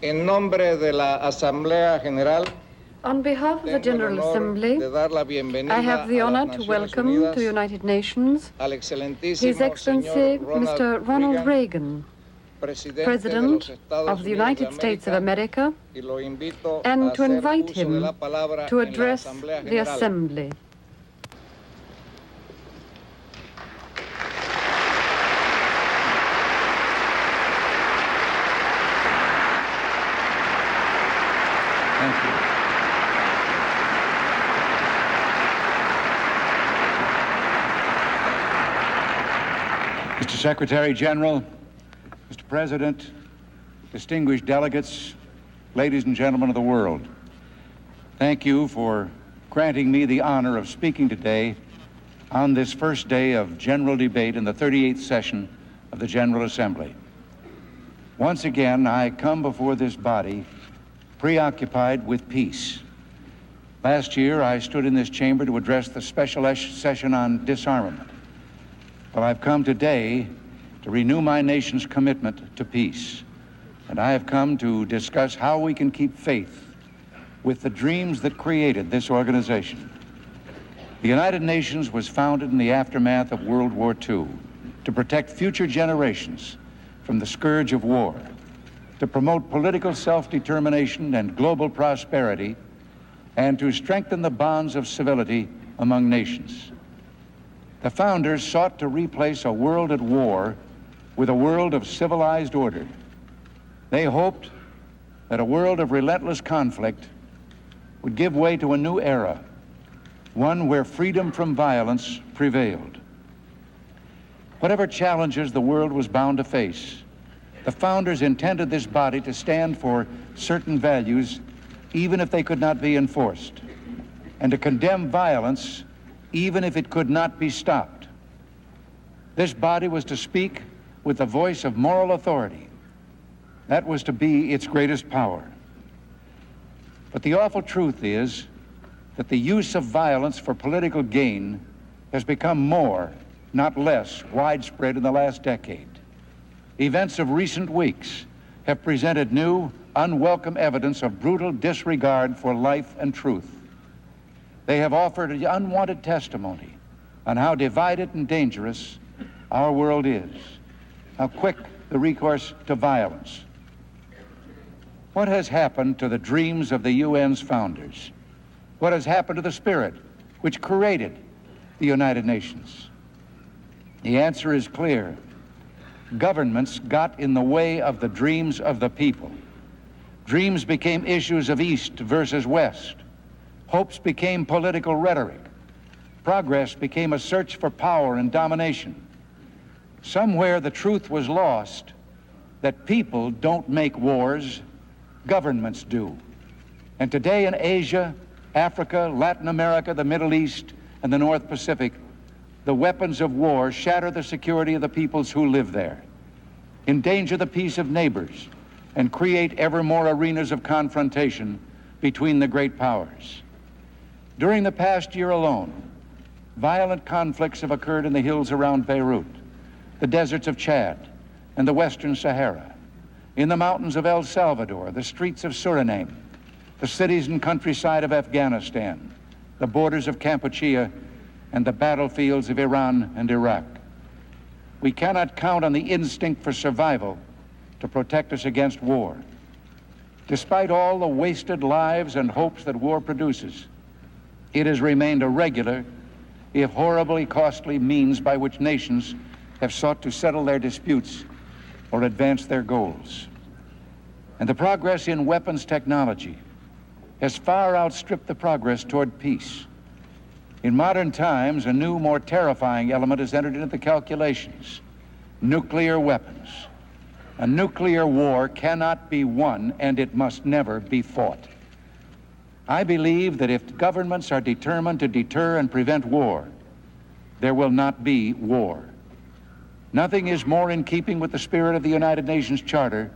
En nombre de la Asamblea General, on behalf of the General Assembly, I have the honor to welcome to the United Nations His Excellency Mr. Ronald Reagan, President of the United States of America, and to invite him to address the Assembly. Thank you. Mr. Secretary General, Mr. President, distinguished delegates, ladies and gentlemen of the world, thank you for granting me the honor of speaking today on this first day of general debate in the 38th session of the General Assembly. Once again, I come before this body preoccupied with peace. Last year, I stood in this chamber to address the special session on disarmament. Well, I've come today to renew my nation's commitment to peace. And I have come to discuss how we can keep faith with the dreams that created this organization. The United Nations was founded in the aftermath of World War II to protect future generations from the scourge of war, to promote political self-determination and global prosperity, and to strengthen the bonds of civility among nations. The founders sought to replace a world at war with a world of civilized order. They hoped that a world of relentless conflict would give way to a new era, one where freedom from violence prevailed. Whatever challenges the world was bound to face, the founders intended this body to stand for certain values, even if they could not be enforced, and to condemn violence, even if it could not be stopped. This body was to speak with the voice of moral authority. That was to be its greatest power. But the awful truth is that the use of violence for political gain has become more, not less, widespread in the last decade. Events of recent weeks have presented new, unwelcome evidence of brutal disregard for life and truth. They have offered unwanted testimony on how divided and dangerous our world is, how quick the recourse to violence. What has happened to the dreams of the UN's founders? What has happened to the spirit which created the United Nations? The answer is clear. Governments got in the way of the dreams of the people. Dreams became issues of East versus West. Hopes became political rhetoric. Progress became a search for power and domination. Somewhere the truth was lost that people don't make wars, governments do. And today in Asia, Africa, Latin America, the Middle East, and the North Pacific, the weapons of war shatter the security of the peoples who live there, endanger the peace of neighbors, and create ever more arenas of confrontation between the great powers. During the past year alone, violent conflicts have occurred in the hills around Beirut, the deserts of Chad, and the Western Sahara, in the mountains of El Salvador, the streets of Suriname, the cities and countryside of Afghanistan, the borders of Kampuchea, and the battlefields of Iran and Iraq. We cannot count on the instinct for survival to protect us against war. Despite all the wasted lives and hopes that war produces, it has remained a regular, if horribly costly, means by which nations have sought to settle their disputes or advance their goals. And the progress in weapons technology has far outstripped the progress toward peace. In modern times, a new, more terrifying element has entered into the calculations: nuclear weapons. A nuclear war cannot be won, and it must never be fought. I believe that if governments are determined to deter and prevent war, there will not be war. Nothing is more in keeping with the spirit of the United Nations Charter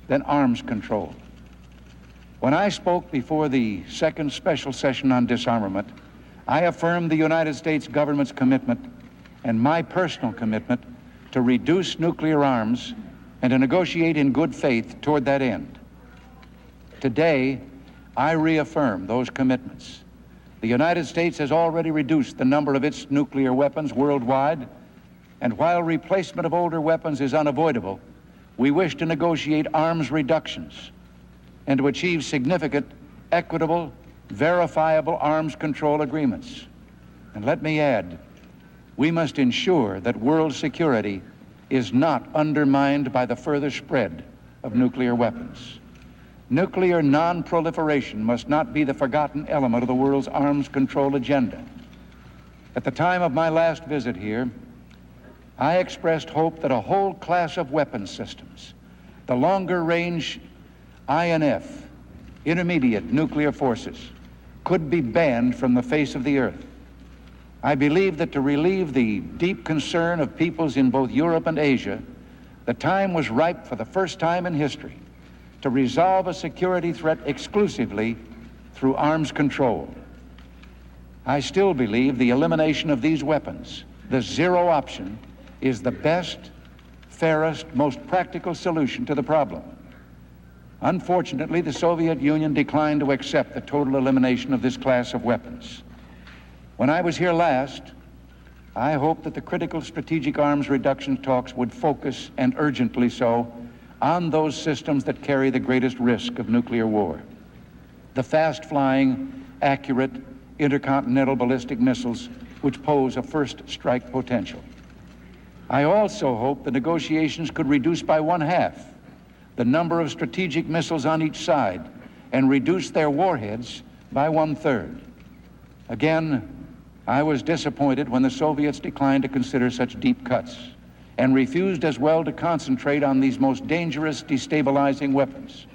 than arms control. When I spoke before the second special session on disarmament, I affirmed the United States government's commitment and my personal commitment to reduce nuclear arms and to negotiate in good faith toward that end. Today, I reaffirm those commitments. The United States has already reduced the number of its nuclear weapons worldwide, and while replacement of older weapons is unavoidable, we wish to negotiate arms reductions and to achieve significant, equitable, verifiable arms control agreements. And let me add, we must ensure that world security is not undermined by the further spread of nuclear weapons. Nuclear non-proliferation must not be the forgotten element of the world's arms control agenda. At the time of my last visit here, I expressed hope that a whole class of weapons systems, the longer-range INF, intermediate nuclear forces, could be banned from the face of the earth. I believe that to relieve the deep concern of peoples in both Europe and Asia, the time was ripe for the first time in history to resolve a security threat exclusively through arms control. I still believe the elimination of these weapons, the zero option, is the best, fairest, most practical solution to the problem. Unfortunately, the Soviet Union declined to accept the total elimination of this class of weapons. When I was here last, I hoped that the critical strategic arms reduction talks would focus, and urgently so, on those systems that carry the greatest risk of nuclear war. The fast-flying, accurate, intercontinental ballistic missiles which pose a first strike potential. I also hope the negotiations could reduce by 1/2 the number of strategic missiles on each side and reduce their warheads by 1/3. Again, I was disappointed when the Soviets declined to consider such deep cuts and refused as well to concentrate on these most dangerous, destabilizing weapons.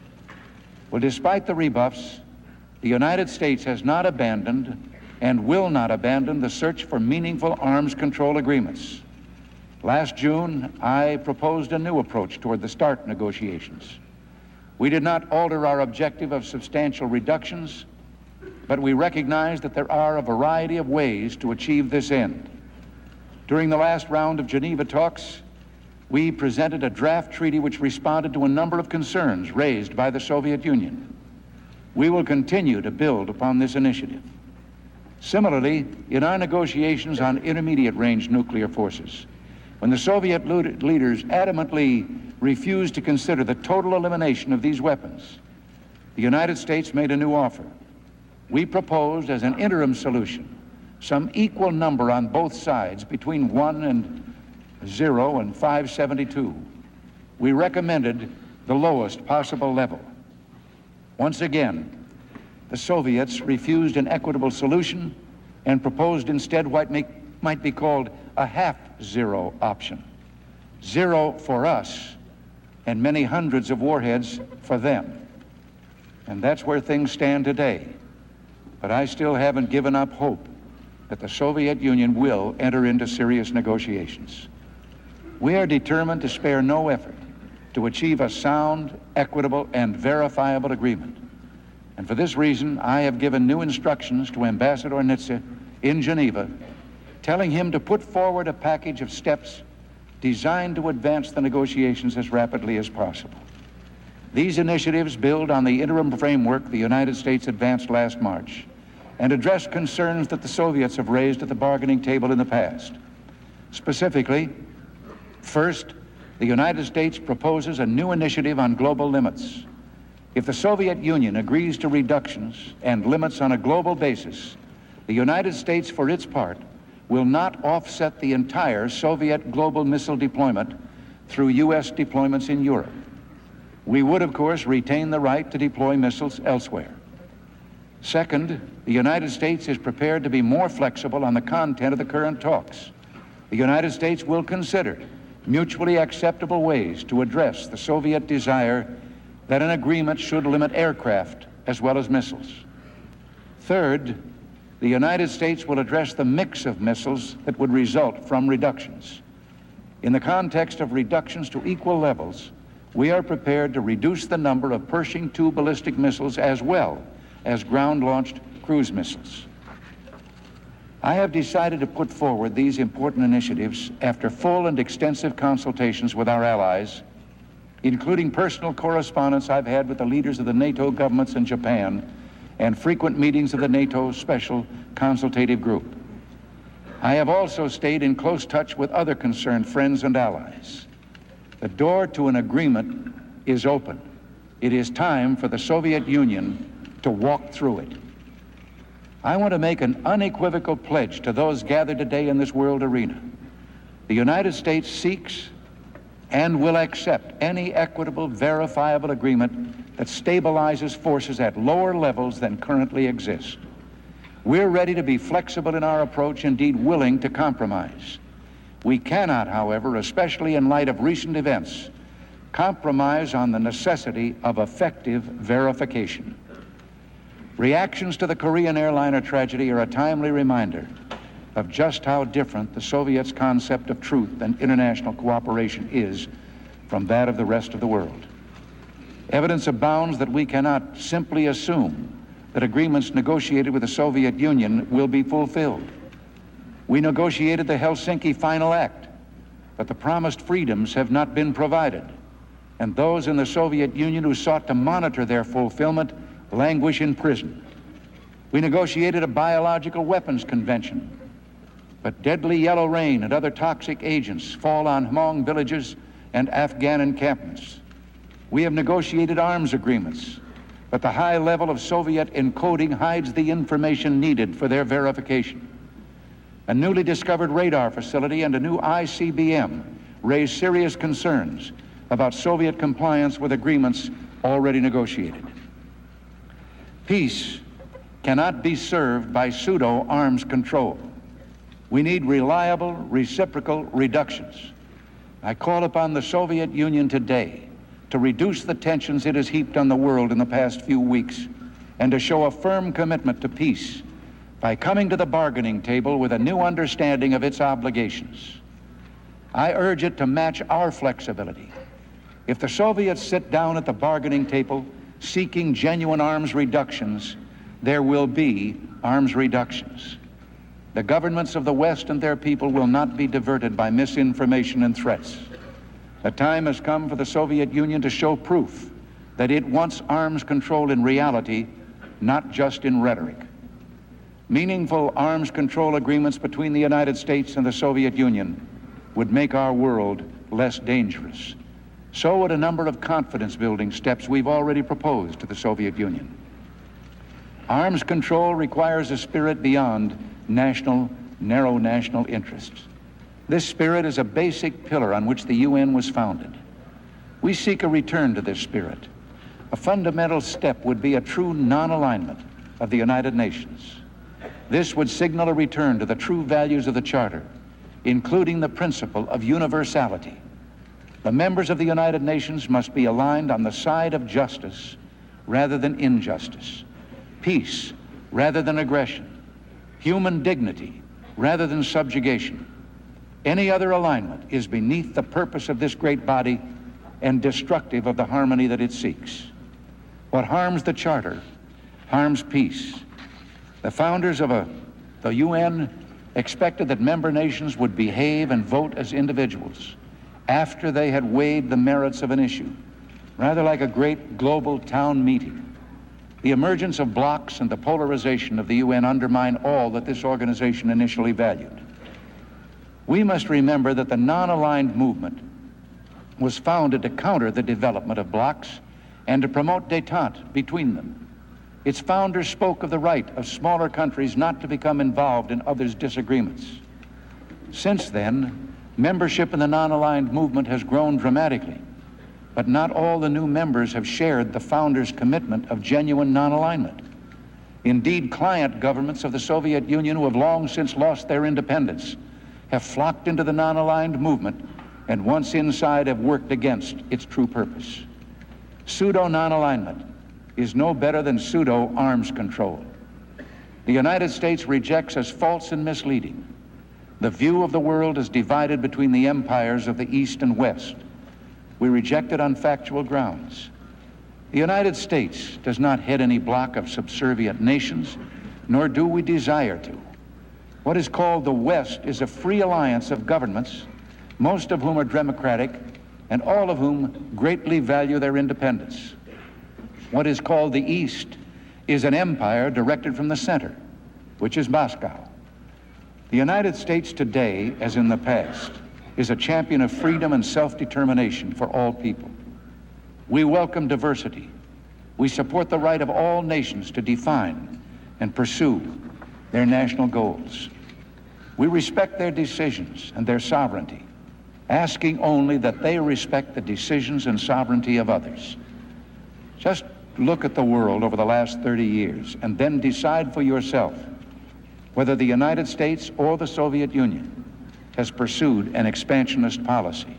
Well, despite the rebuffs, the United States has not abandoned and will not abandon the search for meaningful arms control agreements. Last June, I proposed a new approach toward the START negotiations. We did not alter our objective of substantial reductions, but we recognize that there are a variety of ways to achieve this end. During the last round of Geneva talks, we presented a draft treaty which responded to a number of concerns raised by the Soviet Union. We will continue to build upon this initiative. Similarly, in our negotiations on intermediate-range nuclear forces, when the Soviet leaders adamantly refused to consider the total elimination of these weapons, the United States made a new offer. We proposed as an interim solution some equal number on both sides between 1 and 0 and 572. We recommended the lowest possible level. Once again, the Soviets refused an equitable solution and proposed instead what might be called a half-zero option. 0 for us and many hundreds of warheads for them. And that's where things stand today. But I still haven't given up hope that the Soviet Union will enter into serious negotiations. We are determined to spare no effort to achieve a sound, equitable, and verifiable agreement. And for this reason, I have given new instructions to Ambassador Nitze in Geneva, telling him to put forward a package of steps designed to advance the negotiations as rapidly as possible. These initiatives build on the interim framework the United States advanced last March and address concerns that the Soviets have raised at the bargaining table in the past. Specifically, first, the United States proposes a new initiative on global limits. If the Soviet Union agrees to reductions and limits on a global basis, the United States, for its part, will not offset the entire Soviet global missile deployment through U.S. deployments in Europe. We would, of course, retain the right to deploy missiles elsewhere. Second, the United States is prepared to be more flexible on the content of the current talks. The United States will consider mutually acceptable ways to address the Soviet desire that an agreement should limit aircraft as well as missiles. Third, the United States will address the mix of missiles that would result from reductions. In the context of reductions to equal levels, we are prepared to reduce the number of Pershing II ballistic missiles as well as ground-launched cruise missiles. I have decided to put forward these important initiatives after full and extensive consultations with our allies including personal correspondence I've had with the leaders of the NATO governments in Japan and frequent meetings of the NATO Special Consultative Group. I have also stayed in close touch with other concerned friends and allies. The door to an agreement is open. It is time for the Soviet Union to walk through it. I want to make an unequivocal pledge to those gathered today in this world arena. The United States seeks and will accept any equitable, verifiable agreement that stabilizes forces at lower levels than currently exist. We're ready to be flexible in our approach, indeed willing to compromise. We cannot, however, especially in light of recent events, compromise on the necessity of effective verification. Reactions to the Korean airliner tragedy are a timely reminder of just how different the Soviets' concept of truth and international cooperation is from that of the rest of the world. Evidence abounds that we cannot simply assume that agreements negotiated with the Soviet Union will be fulfilled. We negotiated the Helsinki Final Act, but the promised freedoms have not been provided, and those in the Soviet Union who sought to monitor their fulfillment languish in prison. We negotiated a biological weapons convention, but deadly yellow rain and other toxic agents fall on Hmong villages and Afghan encampments. We have negotiated arms agreements, but the high level of Soviet encoding hides the information needed for their verification. A newly discovered radar facility and a new ICBM raise serious concerns about Soviet compliance with agreements already negotiated. Peace cannot be served by pseudo-arms control. We need reliable, reciprocal reductions. I call upon the Soviet Union today to reduce the tensions it has heaped on the world in the past few weeks and to show a firm commitment to peace by coming to the bargaining table with a new understanding of its obligations. I urge it to match our flexibility. If the Soviets sit down at the bargaining table seeking genuine arms reductions, there will be arms reductions. The governments of the West and their people will not be diverted by misinformation and threats. The time has come for the Soviet Union to show proof that it wants arms control in reality, not just in rhetoric. Meaningful arms control agreements between the United States and the Soviet Union would make our world less dangerous. So would a number of confidence-building steps we've already proposed to the Soviet Union. Arms control requires a spirit beyond narrow national interests. This spirit is a basic pillar on which the UN was founded. We seek a return to this spirit. A fundamental step would be a true non-alignment of the United Nations. This would signal a return to the true values of the Charter, including the principle of universality. The members of the United Nations must be aligned on the side of justice rather than injustice, peace rather than aggression, human dignity rather than subjugation. Any other alignment is beneath the purpose of this great body and destructive of the harmony that it seeks. What harms the Charter harms peace. The founders of the UN expected that member nations would behave and vote as individuals after they had weighed the merits of an issue, rather like a great global town meeting. The emergence of blocs and the polarization of the UN undermine all that this organization initially valued. We must remember that the non-aligned movement was founded to counter the development of blocs and to promote détente between them. Its founders spoke of the right of smaller countries not to become involved in others' disagreements. Since then, membership in the non-aligned movement has grown dramatically, but not all the new members have shared the founders' commitment of genuine non-alignment. Indeed, client governments of the Soviet Union who have long since lost their independence have flocked into the non-aligned movement and once inside have worked against its true purpose. Pseudo-non-alignment is no better than pseudo-arms control. The United States rejects as false and misleading the view of the world as divided between the empires of the East and West. We reject it on factual grounds. The United States does not head any bloc of subservient nations, nor do we desire to. What is called the West is a free alliance of governments, most of whom are democratic and all of whom greatly value their independence. What is called the East is an empire directed from the center, which is Moscow. The United States today, as in the past, is a champion of freedom and self-determination for all people. We welcome diversity. We support the right of all nations to define and pursue their national goals. We respect their decisions and their sovereignty, asking only that they respect the decisions and sovereignty of others. Just look at the world over the last 30 years and then decide for yourself whether the United States or the Soviet Union has pursued an expansionist policy.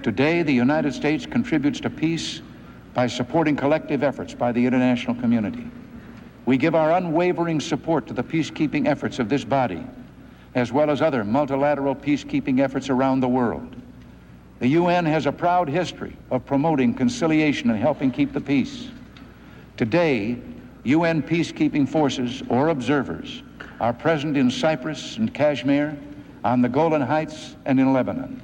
Today, the United States contributes to peace by supporting collective efforts by the international community. We give our unwavering support to the peacekeeping efforts of this body, as well as other multilateral peacekeeping efforts around the world. The UN has a proud history of promoting conciliation and helping keep the peace. Today, UN peacekeeping forces or observers are present in Cyprus and Kashmir, on the Golan Heights, and in Lebanon.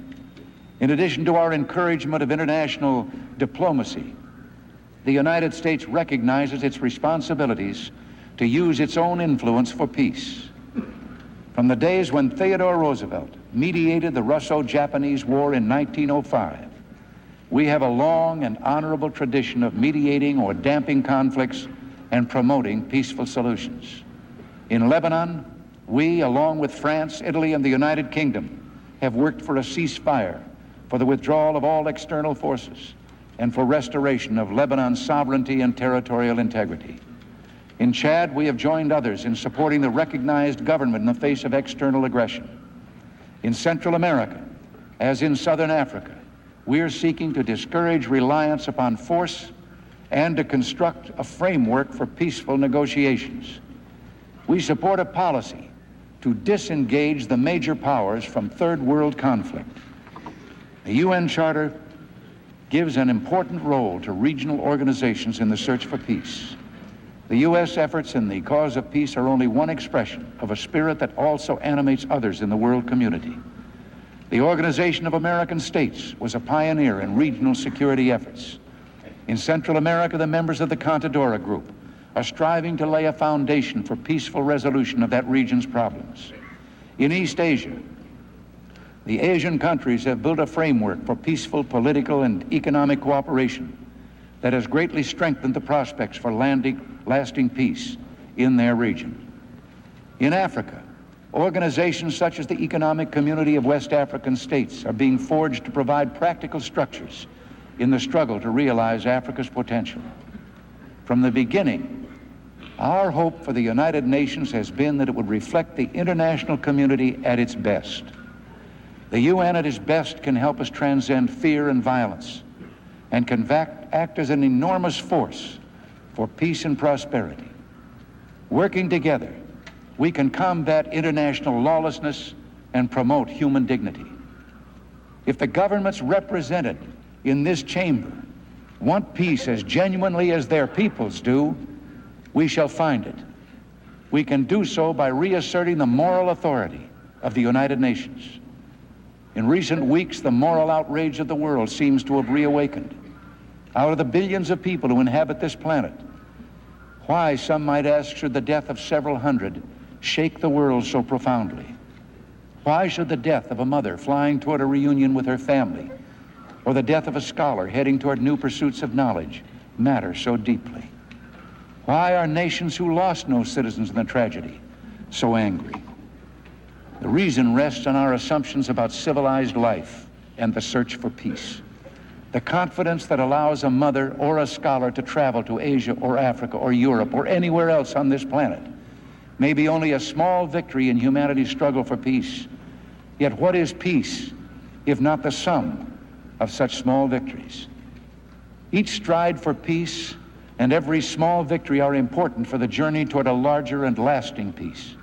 In addition to our encouragement of international diplomacy, the United States recognizes its responsibilities to use its own influence for peace. From the days when Theodore Roosevelt mediated the Russo-Japanese War in 1905, we have a long and honorable tradition of mediating or damping conflicts and promoting peaceful solutions. In Lebanon, we, along with France, Italy, and the United Kingdom, have worked for a ceasefire, for the withdrawal of all external forces, and for restoration of Lebanon's sovereignty and territorial integrity. In Chad, we have joined others in supporting the recognized government in the face of external aggression. In Central America, as in Southern Africa, we are seeking to discourage reliance upon force and to construct a framework for peaceful negotiations. We support a policy to disengage the major powers from third world conflict. The UN Charter gives an important role to regional organizations in the search for peace. The U.S. efforts in the cause of peace are only one expression of a spirit that also animates others in the world community. The Organization of American States was a pioneer in regional security efforts. In Central America, the members of the Contadora Group are striving to lay a foundation for peaceful resolution of that region's problems. In East Asia, the Asian countries have built a framework for peaceful political and economic cooperation that has greatly strengthened the prospects for lasting peace in their region. In Africa, organizations such as the Economic Community of West African States are being forged to provide practical structures in the struggle to realize Africa's potential. From the beginning, our hope for the United Nations has been that it would reflect the international community at its best. The UN at its best can help us transcend fear and violence and can act as an enormous force for peace and prosperity. Working together, we can combat international lawlessness and promote human dignity. If the governments represented in this chamber want peace as genuinely as their peoples do, we shall find it. We can do so by reasserting the moral authority of the United Nations. In recent weeks, the moral outrage of the world seems to have reawakened. Out of the billions of people who inhabit this planet, why, some might ask, should the death of several hundred shake the world so profoundly? Why should the death of a mother flying toward a reunion with her family, or the death of a scholar heading toward new pursuits of knowledge, matter so deeply? Why are nations who lost no citizens in the tragedy so angry? The reason rests on our assumptions about civilized life and the search for peace. The confidence that allows a mother or a scholar to travel to Asia or Africa or Europe or anywhere else on this planet may be only a small victory in humanity's struggle for peace. Yet what is peace if not the sum of such small victories? Each stride for peace and every small victory are important for the journey toward a larger and lasting peace.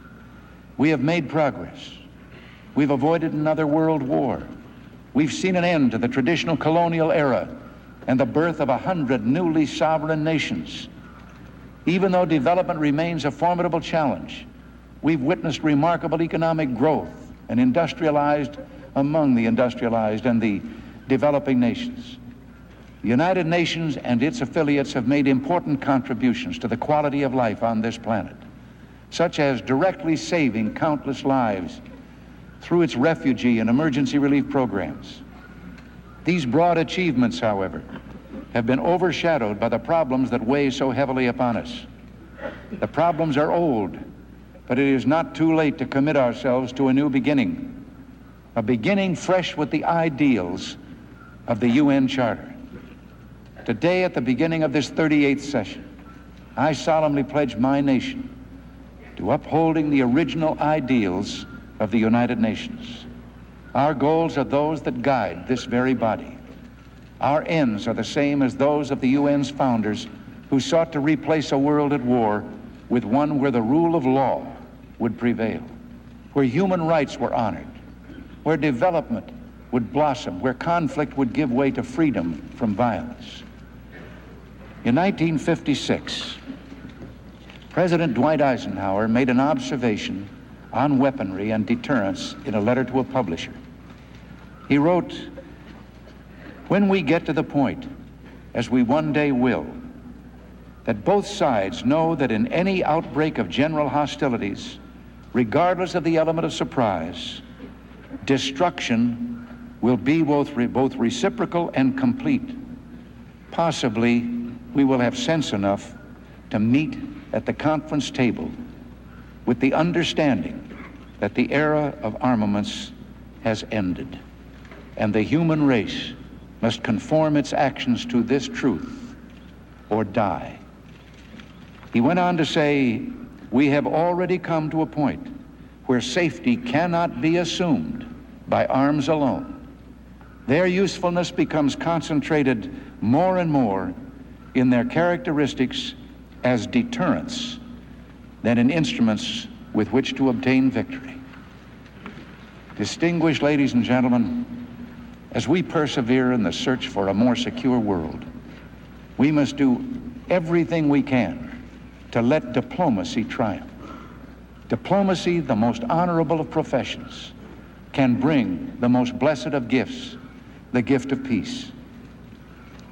We have made progress. We've avoided another world war. We've seen an end to the traditional colonial era and the birth of 100 newly sovereign nations. Even though development remains a formidable challenge, we've witnessed remarkable economic growth and industrialized among the industrialized, and the developing nations. The United Nations and its affiliates have made important contributions to the quality of life on this planet, such as directly saving countless lives through its refugee and emergency relief programs. These broad achievements, however, have been overshadowed by the problems that weigh so heavily upon us. The problems are old, but it is not too late to commit ourselves to a new beginning, a beginning fresh with the ideals of the UN Charter. Today, at the beginning of this 38th session, I solemnly pledge my nation to upholding the original ideals of the United Nations. Our goals are those that guide this very body. Our ends are the same as those of the UN's founders, who sought to replace a world at war with one where the rule of law would prevail, where human rights were honored, where development would blossom, where conflict would give way to freedom from violence. In 1956, President Dwight Eisenhower made an observation on weaponry and deterrence in a letter to a publisher. He wrote, "When we get to the point, as we one day will, that both sides know that in any outbreak of general hostilities, regardless of the element of surprise, destruction will be both reciprocal and complete, possibly we will have sense enough to meet at the conference table with the understanding that the era of armaments has ended, and the human race must conform its actions to this truth or die." He went on to say, "We have already come to a point where safety cannot be assumed by arms alone. Their usefulness becomes concentrated more and more in their characteristics as deterrents than in instruments with which to obtain victory." Distinguished ladies and gentlemen, as we persevere in the search for a more secure world, we must do everything we can to let diplomacy triumph. Diplomacy, the most honorable of professions, can bring the most blessed of gifts, the gift of peace.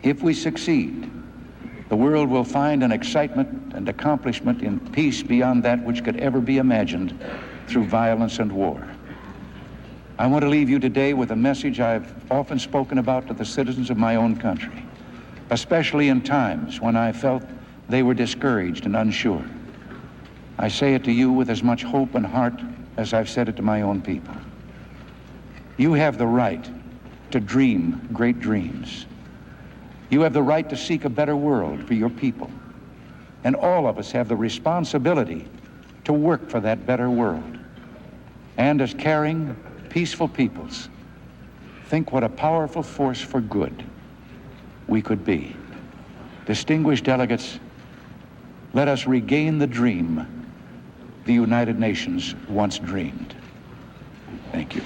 If we succeed, the world will find an excitement and accomplishment in peace beyond that which could ever be imagined through violence and war. I want to leave you today with a message I've often spoken about to the citizens of my own country, especially in times when I felt they were discouraged and unsure. I say it to you with as much hope and heart as I've said it to my own people. You have the right to dream great dreams. You have the right to seek a better world for your people. And all of us have the responsibility to work for that better world. And as caring, peaceful peoples, think what a powerful force for good we could be. Distinguished delegates, let us regain the dream the United Nations once dreamed. Thank you.